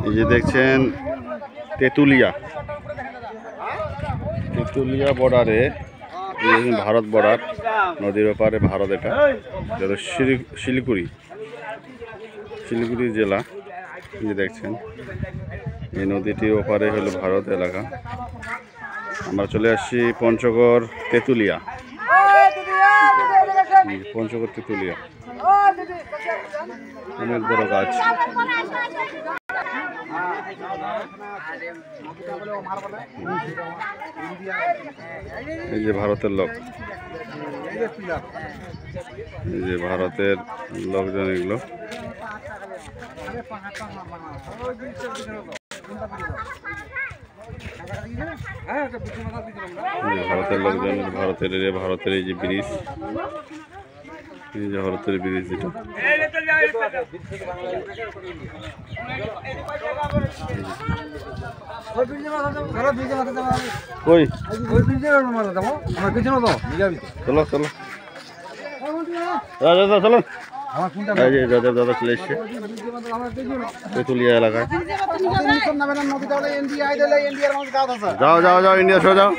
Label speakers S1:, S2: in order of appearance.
S1: এই যে দেখছেন তেঁতুলিয়া বর্ডারে, ভারত বর্ডার, নদীর ওপারে ভারত। এটা শিলিগুড়ি জেলা। এই যে দেখছেন এই নদীটির ওপারে হলো ভারত এলাকা। আমরা চলে আসছি পঞ্চগড় তেঁতুলিয়া। অনেক বড় গাছ। এই যে ভারতের লোক, এই যে ভারতের লোকজন, এগুলো ভারতের লোকজন, ভারতের এই যে ব্রিজ, এই যে ভারতের ব্রিজ, এটা কই চলো চলো চলো। দাদা চলে এসছে তেঁতুলিয়া এলাকায়। যাও ইন্ডিয়া সরে যাও।